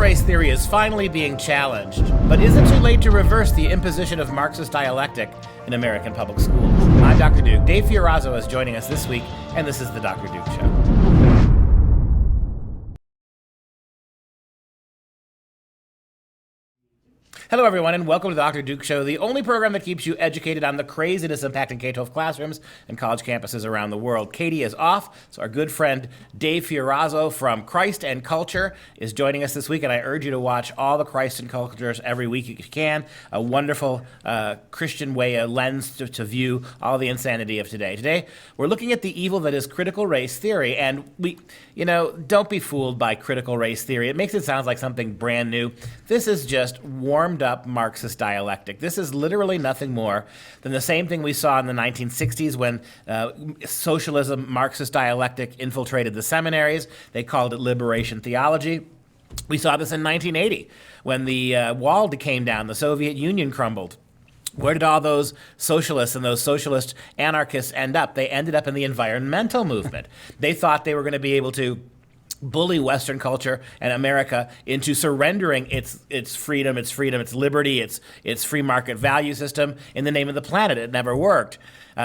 race theory is finally being challenged, but is it too late to reverse the imposition of Marxist dialectic in American public schools? I'm Dr. Duke. Dave Fiorazo is joining us this week, and this is the Dr. Duke Show. Hello, everyone, and welcome to the Dr. Duke Show, the only program that keeps you educated on the craziness impacting K-12 classrooms and college campuses around the world. Katie is off, so our good friend Dave Fiorazo from Christ and Culture is joining us this week, and I urge you to watch all the Christ and Cultures every week if you can. A wonderful Christian way, a lens to view all the insanity of today. Today, we're looking at the evil that is critical race theory, and don't be fooled by critical race theory. It makes it sound like something brand new. This is just warmed up Marxist dialectic. This is literally nothing more than the same thing we saw in the 1960s when socialism, Marxist dialectic infiltrated the seminaries. They called it liberation theology. We saw this in 1980 when the wall came down, the Soviet Union crumbled. Where did all those socialists and those socialist anarchists end up? They ended up in the environmental movement. They thought they were going to be able to bully Western culture and America into surrendering its freedom, its liberty, its free market value system in the name of the planet. It never worked.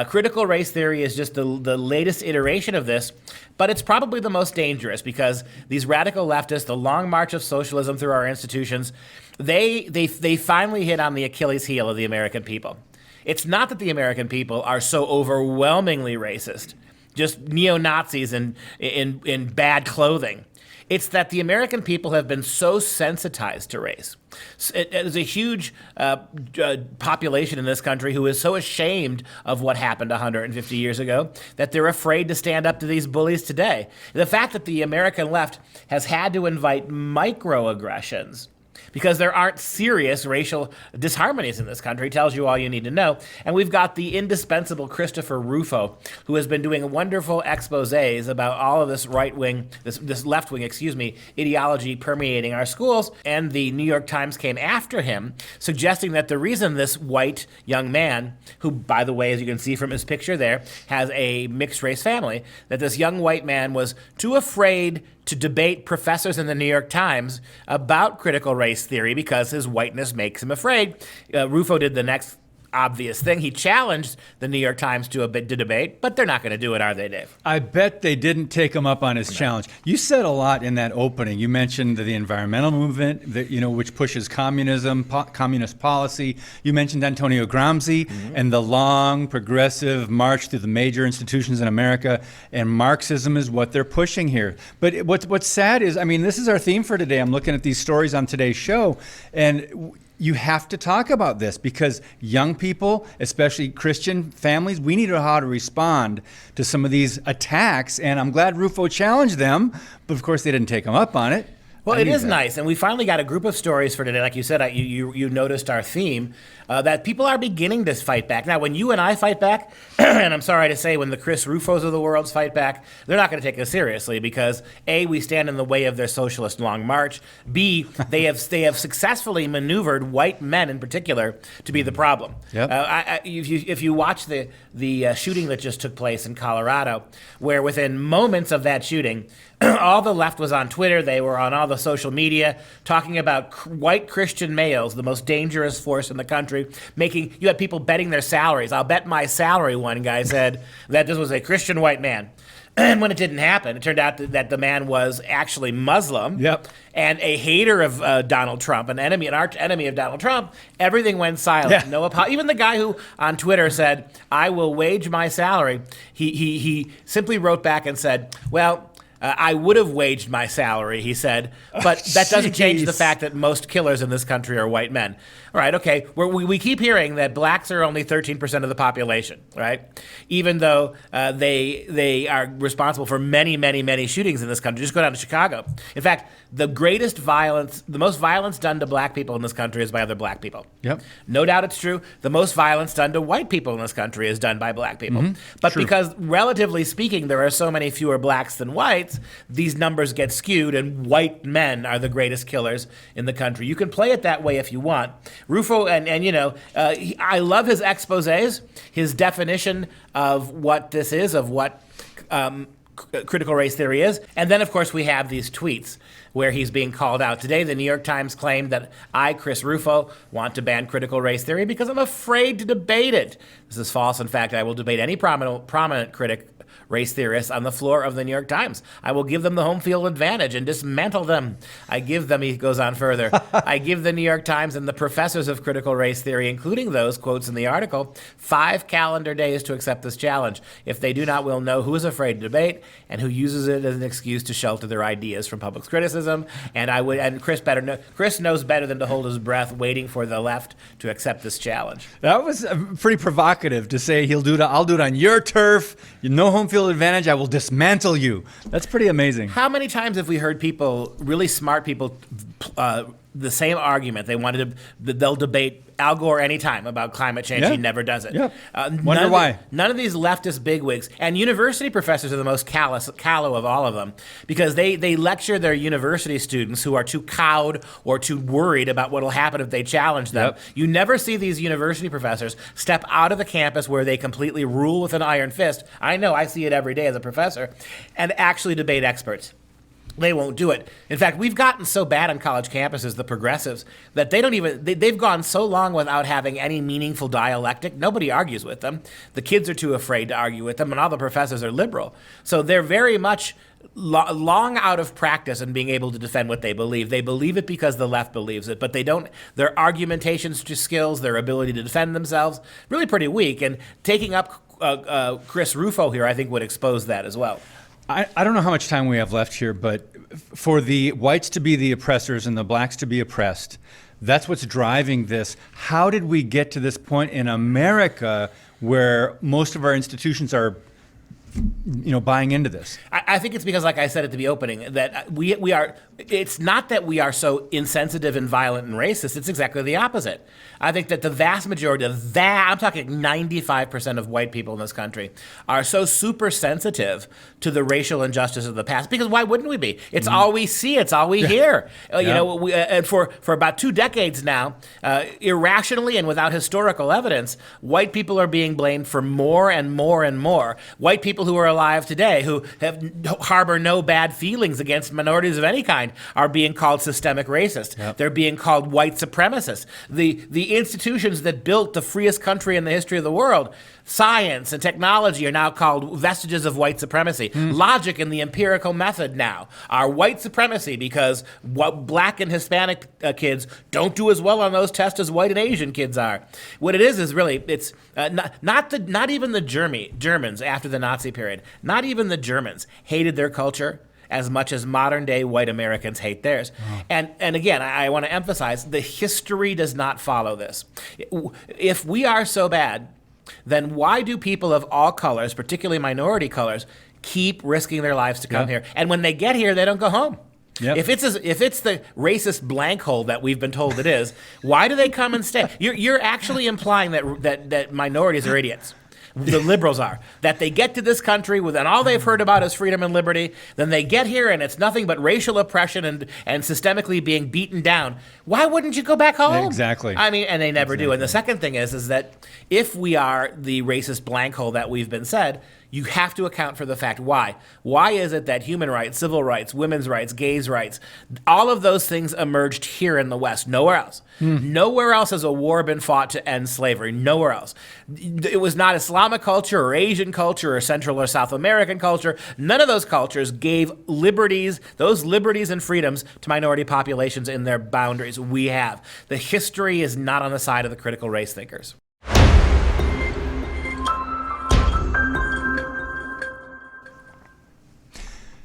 Critical race theory is just the latest iteration of this, but it's probably the most dangerous because these radical leftists, the long march of socialism through our institutions, they finally hit on the Achilles heel of the American people. It's not that the American people are so overwhelmingly racist, just neo-Nazis in bad clothing. It's that the American people have been so sensitized to race. There's a huge population in this country who is so ashamed of what happened 150 years ago that they're afraid to stand up to these bullies today. The fact that the American left has had to invite microaggressions because there aren't serious racial disharmonies in this country tells you all you need to know. And we've got the indispensable Christopher Rufo, who has been doing wonderful exposés about all of this right-wing, this left-wing, ideology permeating our schools. And the New York Times came after him, suggesting that the reason this white young man, who, by the way, as you can see from his picture there, has a mixed-race family, that this young white man was too afraid to debate professors in the New York Times about critical race theory because his whiteness makes him afraid. Rufo did the next obvious thing. He challenged the New York Times to debate, but they're not going to do it, are they, Dave? I bet they didn't take him up on his challenge. You said a lot in that opening. You mentioned the environmental movement, which pushes communism, communist policy. You mentioned Antonio Gramsci and the long progressive march through the major institutions in America, and Marxism is what they're pushing here. But what's sad is, this is our theme for today. I'm looking at these stories on today's show, and you have to talk about this because young people, especially Christian families, we need to know how to respond to some of these attacks. And I'm glad Rufo challenged them, but of course they didn't take him up on it. Well, it is nice, and we finally got a group of stories for today. Like you said, you noticed our theme, that people are beginning to fight back. Now, when you and I fight back, and I'm sorry to say, when the Chris Rufos of the world fight back, they're not going to take us seriously because A, we stand in the way of their socialist long march. B, they have successfully maneuvered white men in particular to be the problem. Yep. If you watch the shooting that just took place in Colorado, where within moments of that shooting, all the left was on Twitter, they were on all the social media, talking about white Christian males, the most dangerous force in the country, you had people betting their salaries. I'll bet my salary, one guy said, that this was a Christian white man. And when it didn't happen, it turned out that the man was actually Muslim and a hater of Donald Trump, an arch enemy of Donald Trump. Everything went silent. Yeah. Even the guy who on Twitter said, "I will wage my salary," he simply wrote back and said, "Well, I would have waged my salary," he said, but that doesn't change the fact that most killers in this country are white men. All right, okay, we keep hearing that blacks are only 13% of the population, right? Even though they are responsible for many, many, many shootings in this country. Just go down to Chicago. In fact, the most violence done to black people in this country is by other black people. Yep. No doubt it's true. The most violence done to white people in this country is done by black people. But true. Because relatively speaking, there are so many fewer blacks than whites, these numbers get skewed and white men are the greatest killers in the country. You can play it that way if you want. Rufo, I love his exposés, his definition of what this is, of what critical race theory is. And then, of course, we have these tweets where he's being called out. Today, the New York Times claimed that I, Chris Rufo, want to ban critical race theory because I'm afraid to debate it. This is false. In fact, I will debate any prominent critic race theorists on the floor of the New York Times. I will give them the home field advantage and dismantle them. I give them, he goes on further, I give the New York Times and the professors of critical race theory, including those quotes in the article, 5 calendar days to accept this challenge. If they do not, we'll know who is afraid to debate and who uses it as an excuse to shelter their ideas from public criticism. And Chris knows better than to hold his breath waiting for the left to accept this challenge. That was pretty provocative to say I'll do it on your turf, no home field advantage, I will dismantle you. That's pretty amazing. How many times have we heard people, really smart people, the same argument? They'll debate Al Gore anytime about climate change. Yeah. He never does it. Yeah. Wonder why. None of these leftist bigwigs, and university professors are the most callow of all of them, because they lecture their university students who are too cowed or too worried about what will happen if they challenge them. Yep. You never see these university professors step out of the campus where they completely rule with an iron fist. I know, I see it every day as a professor, and actually debate experts. They won't do it. In fact, we've gotten so bad on college campuses, the progressives, that they've gone so long without having any meaningful dialectic. Nobody argues with them. The kids are too afraid to argue with them, and all the professors are liberal. So they're very much long out of practice in being able to defend what they believe. They believe it because the left believes it, but they don't. Their argumentation skills, their ability to defend themselves, really pretty weak. And taking up Chris Rufo here, I think, would expose that as well. I don't know how much time we have left here, but for the whites to be the oppressors and the blacks to be oppressed, that's what's driving this. How did we get to this point in America where most of our institutions are buying into this? I think it's because, like I said at the opening, that we are. It's not that we are so insensitive and violent and racist. It's exactly the opposite. I think that the vast majority of I'm talking 95% of white people in this country are so super sensitive to the racial injustice of the past. Because why wouldn't we be? It's all we see. It's all we hear. And for about 2 decades now, irrationally and without historical evidence, white people are being blamed for more and more and more. White people who are alive today, who harbor no bad feelings against minorities of any kind, are being called systemic racist. Yep. They're being called white supremacists. The institutions that built the freest country in the history of the world, science and technology, are now called vestiges of white supremacy. Logic and the empirical method now are white supremacy because black and Hispanic kids don't do as well on those tests as white and Asian kids are. What it is really, it's not even the Germans after the Nazi period, not even the Germans hated their culture as much as modern-day white Americans hate theirs. Oh. And again, I want to emphasize, the history does not follow this. If we are so bad, then why do people of all colors, particularly minority colors, keep risking their lives to come here? And when they get here, they don't go home. Yep. If it's the racist blank hole that we've been told it is, why do they come and stay? You're actually implying that minorities are idiots. The liberals are. That they get to this country and all they've heard about is freedom and liberty, then they get here and it's nothing but racial oppression and systemically being beaten down. Why wouldn't you go back home? Exactly. I mean, and they never do. And the second thing is that if we are the racist blank hole that we've been said, you have to account for the fact why. Why is it that human rights, civil rights, women's rights, gays' rights, all of those things emerged here in the West, nowhere else? Nowhere else has a war been fought to end slavery, nowhere else. It was not Islamic culture or Asian culture or Central or South American culture. None of those cultures gave those liberties and freedoms to minority populations in their boundaries. We have. The history is not on the side of the critical race thinkers.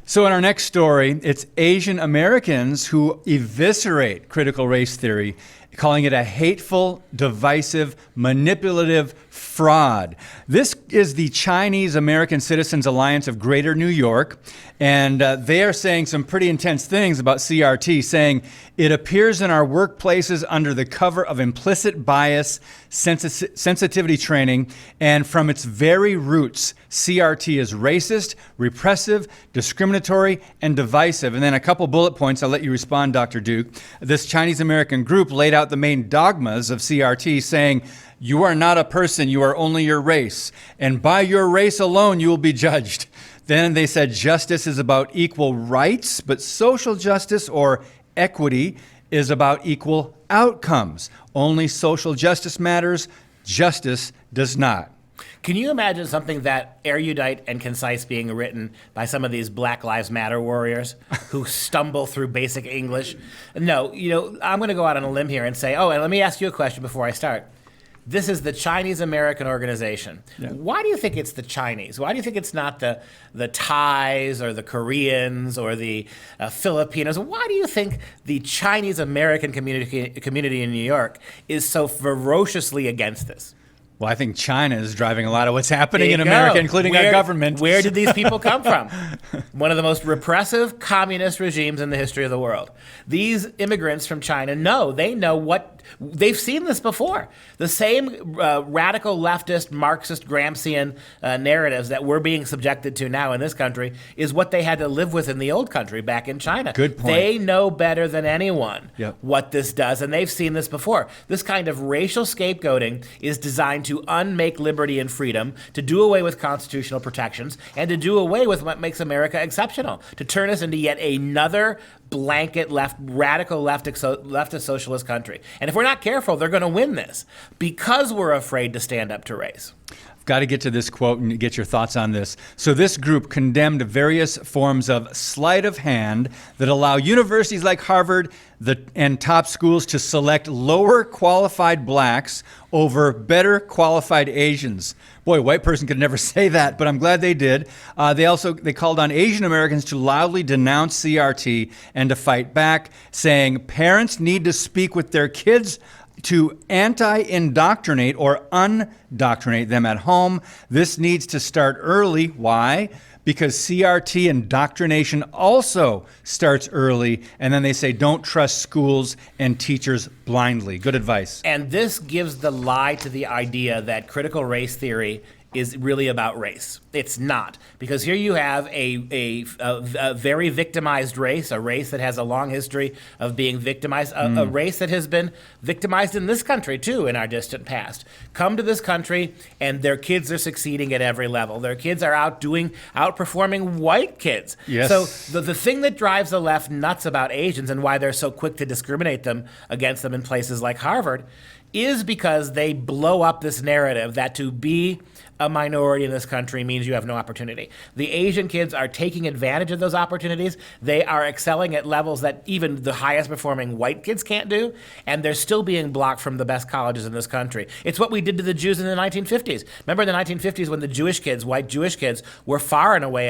So in our next story, it's Asian Americans who eviscerate critical race theory, calling it a hateful, divisive, manipulative fraud. This is the Chinese American Citizens Alliance of Greater New York, and they are saying some pretty intense things about CRT, saying it appears in our workplaces under the cover of implicit bias, sensitivity training, and from its very roots, CRT is racist, repressive, discriminatory, and divisive. And then a couple bullet points, I'll let you respond, Dr. Duke. This Chinese American group laid out the main dogmas of CRT, saying, you are not a person, you are only your race. And by your race alone, you will be judged. Then they said justice is about equal rights, but social justice or equity is about equal outcomes. Only social justice matters, justice does not. Can you imagine something that erudite and concise being written by some of these Black Lives Matter warriors who stumble through basic English? No, I'm going to go out on a limb here and say, and let me ask you a question before I start. This is the Chinese American organization. Yeah. Why do you think it's the Chinese? Why do you think it's not the Thais or the Koreans or the Filipinos? Why do you think the Chinese American community in New York is so ferociously against this? Well, I think China is driving a lot of what's happening in America, including our government. Where did these people come from? One of the most repressive communist regimes in the history of the world. These immigrants from China they've seen this before. The same radical leftist, Marxist, Gramscian narratives that we're being subjected to now in this country is what they had to live with in the old country back in China. Good point. They know better than anyone what this does, and they've seen this before. This kind of racial scapegoating is designed to unmake liberty and freedom, to do away with constitutional protections, and to do away with what makes America exceptional, to turn us into yet another blanket radical leftist socialist country. And if we're not careful, they're going to win this because we're afraid to stand up to race. I've got to get to this quote and get your thoughts on this. So this group condemned various forms of sleight of hand that allow universities like Harvard and top schools to select lower qualified blacks over better qualified Asians. Boy, a white person could never say that, but I'm glad they did. They called on Asian Americans to loudly denounce CRT and to fight back, saying parents need to speak with their kids to anti-indoctrinate or undoctrinate them at home. This needs to start early. Why? Because CRT indoctrination also starts early, and then they say don't trust schools and teachers blindly. Good advice. And this gives the lie to the idea that critical race theory is really about race. It's not, because here you have a very victimized race, a race that has a long history of being victimized, a race that has been victimized in this country too in our distant past. Come to this country and their kids are succeeding at every level. Their kids are outperforming white kids. Yes. So the thing that drives the left nuts about Asians and why they're so quick to discriminate against them in places like Harvard is because they blow up this narrative that to be a minority in this country means you have no opportunity. The Asian kids are taking advantage of those opportunities. They are excelling at levels that even the highest performing white kids can't do, and they're still being blocked from the best colleges in this country. It's what we did to the Jews in the 1950s. Remember in the 1950s when the Jewish kids, white Jewish kids, were far and away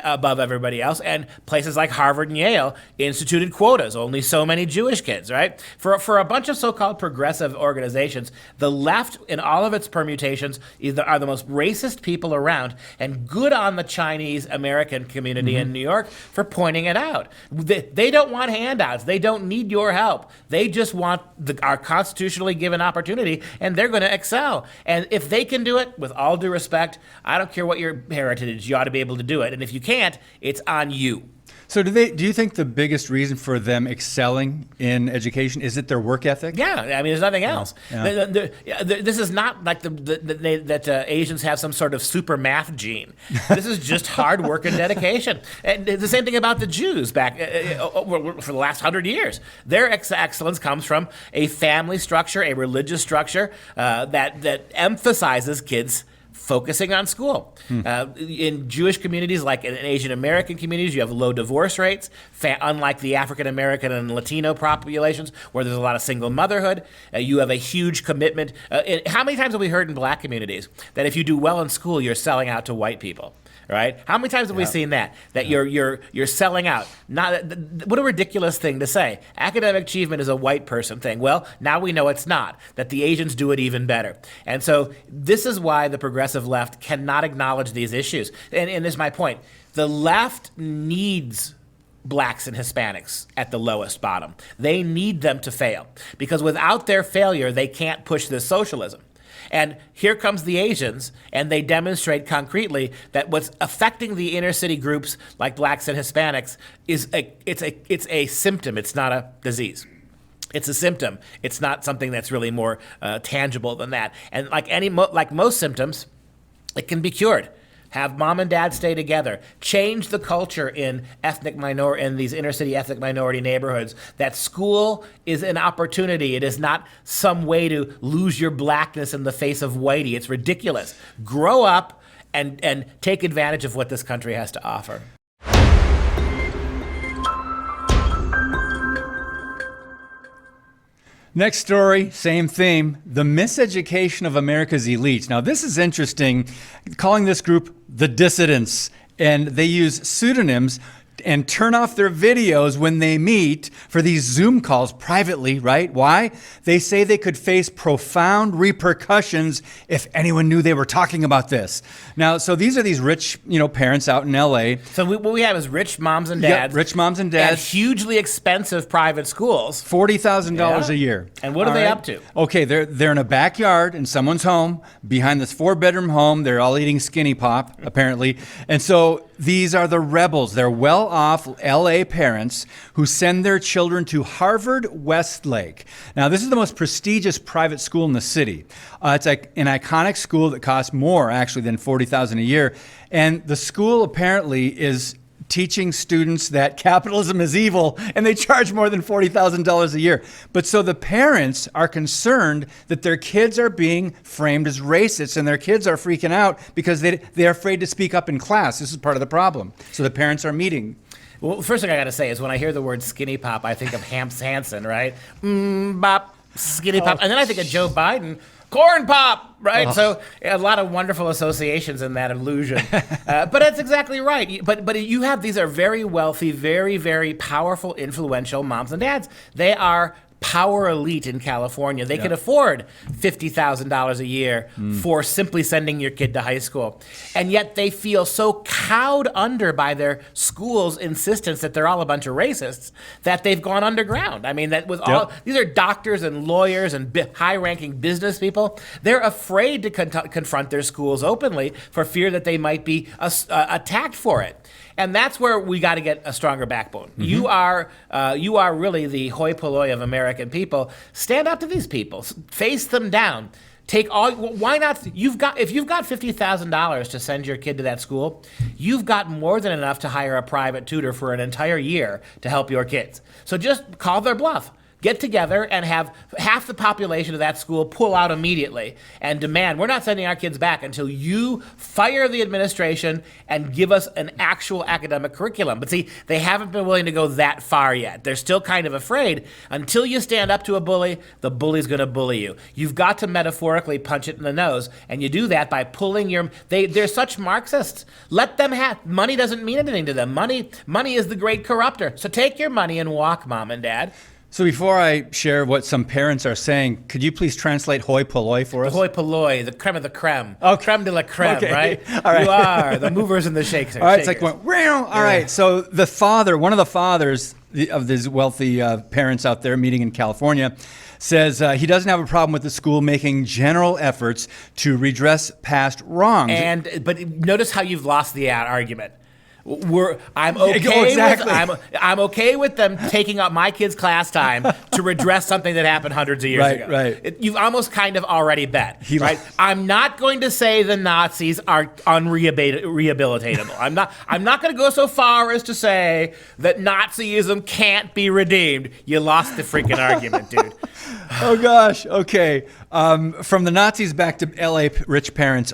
above everybody else, and places like Harvard and Yale instituted quotas, only so many Jewish kids, right? For a bunch of so-called progressive organizations, the left in all of its permutations are the most racist people around, and good on the Chinese American community in New York for pointing it out. They don't want handouts. They don't need your help. They just want our constitutionally given opportunity, and they're going to excel. And if they can do it, with all due respect, I don't care what your heritage, you ought to be able to do it. And if you can't, it's on you. So do you think the biggest reason for them excelling in education is it their work ethic? Yeah, I mean, there's nothing else. Yeah. This is not like that Asians have some sort of super math gene. This is just hard work and dedication. And the same thing about the Jews back for the last 100 years. Their excellence comes from a family structure, a religious structure that emphasizes kids focusing on school. In Jewish communities, like in Asian American communities, you have low divorce rates, unlike the African American and Latino populations, where there's a lot of single motherhood. You have a huge commitment. How many times have we heard in black communities that if you do well in school, you're selling out to white people? Right? How many times have we seen that you're selling out? What a ridiculous thing to say. Academic achievement is a white person thing. Well, now we know it's not, that the Asians do it even better. And so this is why the progressive left cannot acknowledge these issues. And this is my point. The left needs blacks and Hispanics at the lowest bottom. They need them to fail, because without their failure, they can't push this socialism. And here comes the Asians, and they demonstrate concretely that what's affecting the inner city groups like blacks and Hispanics is it's a symptom. It's not a disease. It's a symptom. It's not something that's really more tangible than that. And like most symptoms, it can be cured. Have mom and dad stay together. Change the culture in these inner city ethnic minority neighborhoods. That school is an opportunity. It is not some way to lose your blackness in the face of whitey. It's ridiculous. Grow up and take advantage of what this country has to offer. Next story, same theme, the miseducation of America's elites. Now, this is interesting, calling this group the dissidents, and they use pseudonyms and turn off their videos when they meet for these Zoom calls privately, right? Why? They say they could face profound repercussions if anyone knew they were talking about this. Now, so these are these rich, parents out in LA. So what we have is rich moms and dads. Yep, rich moms and dads. And hugely expensive private schools. $40,000 a year. And what are they up to? Okay, they're in a backyard in someone's home, behind this 4-bedroom home. They're all eating Skinny Pop, apparently. And so these are the rebels. They're well-off LA parents who send their children to Harvard Westlake. Now, this is the most prestigious private school in the city. It's like an iconic school that costs more, actually, than $40,000 a year. And the school apparently is teaching students that capitalism is evil, and they charge more than $40,000 a year. But so the parents are concerned that their kids are being framed as racists, and their kids are freaking out because they're afraid to speak up in class. This is part of the problem. So the parents are meeting. Well, the first thing I got to say is when I hear the word Skinny Pop, I think of Hamps Hansen, right? Bop, Skinny Pop. And then I think of Joe Biden, Corn Pop, right? Oh. So a lot of wonderful associations in that illusion. But that's exactly right. But you have, these are very wealthy, very, very powerful, influential moms and dads. They are power elite in California. They can afford $50,000 a year for simply sending your kid to high school. And yet they feel so cowed under by their school's insistence that they're all a bunch of racists that they've gone underground. I mean, that with all these are doctors and lawyers and high-ranking business people. They're afraid to confront their schools openly for fear that they might be attacked for it. And that's where we got to get a stronger backbone. You are really the hoi polloi of American people. Stand up to these people. Face them down. Why not? If you've got $50,000 to send your kid to that school, you've got more than enough to hire a private tutor for an entire year to help your kids. So just call their bluff. Get together and have half the population of that school pull out immediately and demand, we're not sending our kids back until you fire the administration and give us an actual academic curriculum. But see, they haven't been willing to go that far yet. They're still kind of afraid. Until you stand up to a bully, the bully's going to bully you. You've got to metaphorically punch it in the nose, and you do that by pulling they're such Marxists. Let them have, money doesn't mean anything to them. Money is the great corrupter. So take your money and walk, mom and dad. So before I share what some parents are saying, could you please translate hoi polloi for us? Hoi polloi, the creme of the creme. Oh, creme de la creme, right? All right. You are the movers and the shakers. All right, it's like, all right. So one of the fathers of these wealthy parents out there meeting in California says he doesn't have a problem with the school making general efforts to redress past wrongs. But notice how you've lost the argument. I'm okay with them taking up my kids' class time to redress something that happened hundreds of years ago. Right. You've almost kind of already bet, right? I'm not going to say the Nazis are unrehabilitatable. I'm not going to go so far as to say that Nazism can't be redeemed. You lost the freaking argument, dude. Oh gosh. Okay. From the Nazis back to LA rich parents.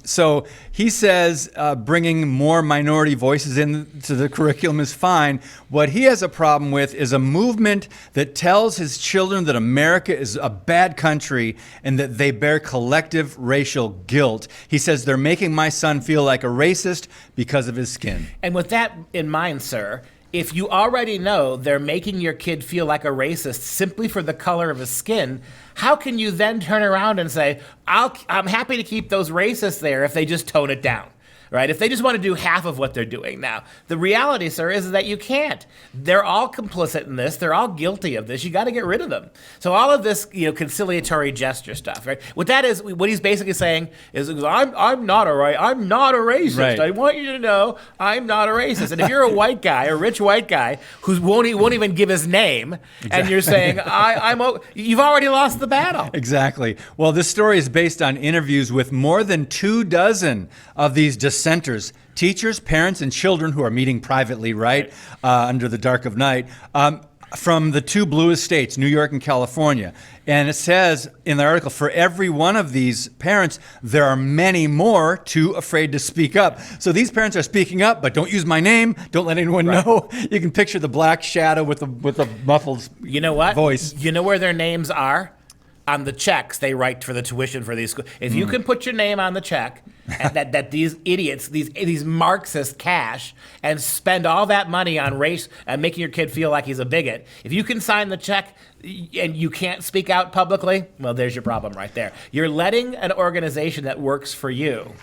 So he says bringing more minority voices into the curriculum is fine. What he has a problem with is a movement that tells his children that America is a bad country and that they bear collective racial guilt. He says they're making my son feel like a racist because of his skin. And with that in mind, sir, if you already know they're making your kid feel like a racist simply for the color of his skin, how can you then turn around and say, I'm happy to keep those racists there if they just tone it down? Right? If they just want to do half of what they're doing now. The reality, sir, is that you can't. They're all complicit in this. They're all guilty of this. You got to get rid of them. So all of this, conciliatory gesture stuff, right? What he's basically saying is, I'm not a racist. Right. I want you to know I'm not a racist. And if you're a white guy, a rich white guy who won't even give his name, and you're saying you've already lost the battle. Exactly. Well, this story is based on interviews with more than 24 of these dissenters, teachers, parents, and children who are meeting privately, right, under the dark of night, from the two bluest states, New York and California. And it says in the article, for every one of these parents, there are many more too afraid to speak up. So these parents are speaking up, but don't use my name. Don't let anyone know. You can picture the black shadow with the muffled voice. You know where their names are? On the checks they write for the tuition for these schools. If you can put your name on the check, and that these idiots, these Marxists cash and spend all that money on race and making your kid feel like he's a bigot, if you can sign the check and you can't speak out publicly, well, there's your problem right there. You're letting an organization that works for you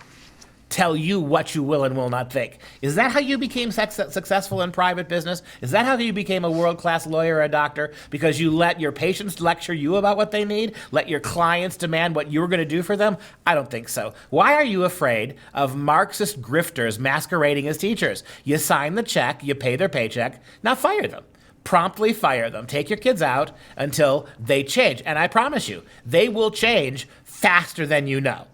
tell you what you will and will not think. Is that how you became successful in private business? Is that how you became a world-class lawyer or a doctor? Because you let your patients lecture you about what they need? Let your clients demand what you're going to do for them? I don't think so. Why are you afraid of Marxist grifters masquerading as teachers? You sign the check, you pay their paycheck, now fire them. Promptly fire them. Take your kids out until they change. And I promise you, they will change faster than you know.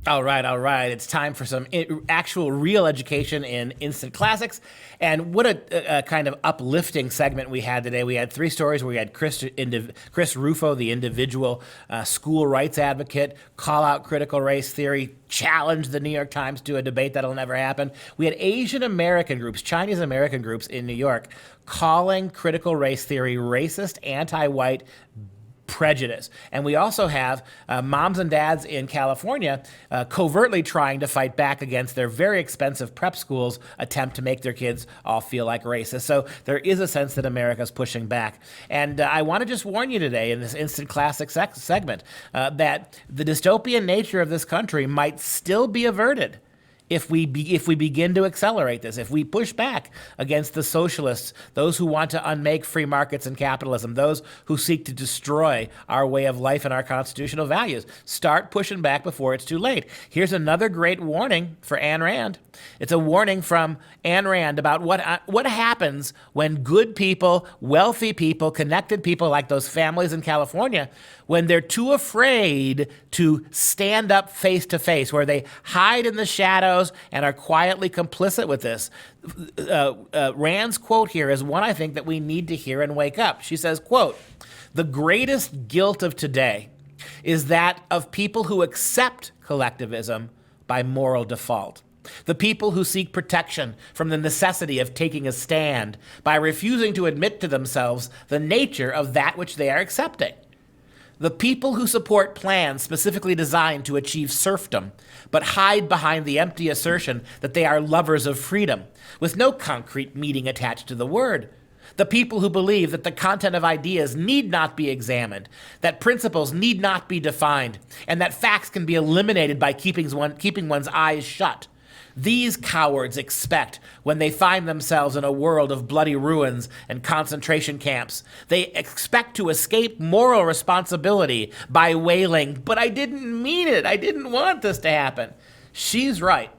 All right. It's time for some actual real education in instant classics. And what a kind of uplifting segment we had today. We had 3 stories where we had Chris Rufo, the individual school rights advocate, call out critical race theory, challenge the New York Times to a debate that'll never happen. We had Asian American groups, Chinese American groups in New York calling critical race theory racist, anti-white, prejudice. And we also have moms and dads in California covertly trying to fight back against their very expensive prep schools' attempt to make their kids all feel like racists. So there is a sense that America's pushing back. And I want to just warn you today in this Instant Classic segment that the dystopian nature of this country might still be averted if we begin to accelerate this, if we push back against the socialists, those who want to unmake free markets and capitalism, those who seek to destroy our way of life and our constitutional values. Start pushing back before it's too late. Here's another great warning for Ayn Rand. It's a warning from Ayn Rand about what happens when good people, wealthy people, connected people like those families in California, when they're too afraid to stand up face to face, where they hide in the shadows and are quietly complicit with this. Rand's quote here is one I think that we need to hear and wake up. She says, quote, "The greatest guilt of today is that of people who accept collectivism by moral default. The people who seek protection from the necessity of taking a stand by refusing to admit to themselves the nature of that which they are accepting. The people who support plans specifically designed to achieve serfdom, but hide behind the empty assertion that they are lovers of freedom, with no concrete meaning attached to the word. The people who believe that the content of ideas need not be examined, that principles need not be defined, and that facts can be eliminated by keeping one's eyes shut. These cowards expect, when they find themselves in a world of bloody ruins and concentration camps, they expect to escape moral responsibility by wailing, 'But I didn't mean it. I didn't want this to happen.' She's right.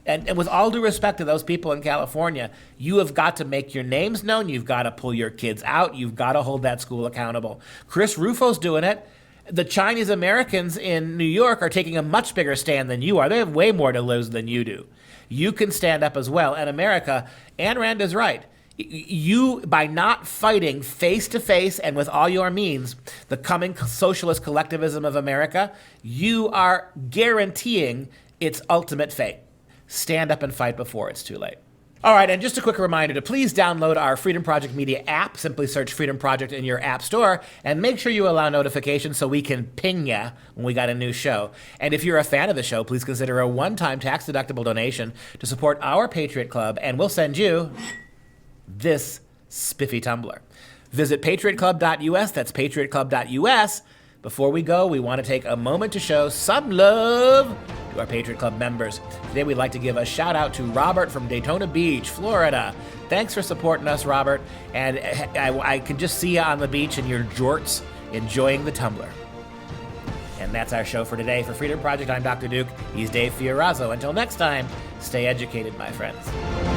And with all due respect to those people in California, you have got to make your names known. You've got to pull your kids out. You've got to hold that school accountable. Chris Rufo's doing it. The Chinese Americans in New York are taking a much bigger stand than you are. They have way more to lose than you do. You can stand up as well. And America, Ayn Rand is right. You, by not fighting face to face and with all your means, the coming socialist collectivism of America, you are guaranteeing its ultimate fate. Stand up and fight before it's too late. All right, and just a quick reminder to please download our Freedom Project Media app. Simply search Freedom Project in your app store, and make sure you allow notifications so we can ping ya when we got a new show. And if you're a fan of the show, please consider a one-time tax-deductible donation to support our Patriot Club, and we'll send you this spiffy tumbler. Visit patriotclub.us, that's patriotclub.us. Before we go, we want to take a moment to show some love to our Patriot Club members. Today, we'd like to give a shout out to Robert from Daytona Beach, Florida. Thanks for supporting us, Robert. And I can just see you on the beach in your jorts enjoying the tumbler. And that's our show for today. For Freedom Project, I'm Dr. Duke. He's Dave Fiorazo. Until next time, stay educated, my friends.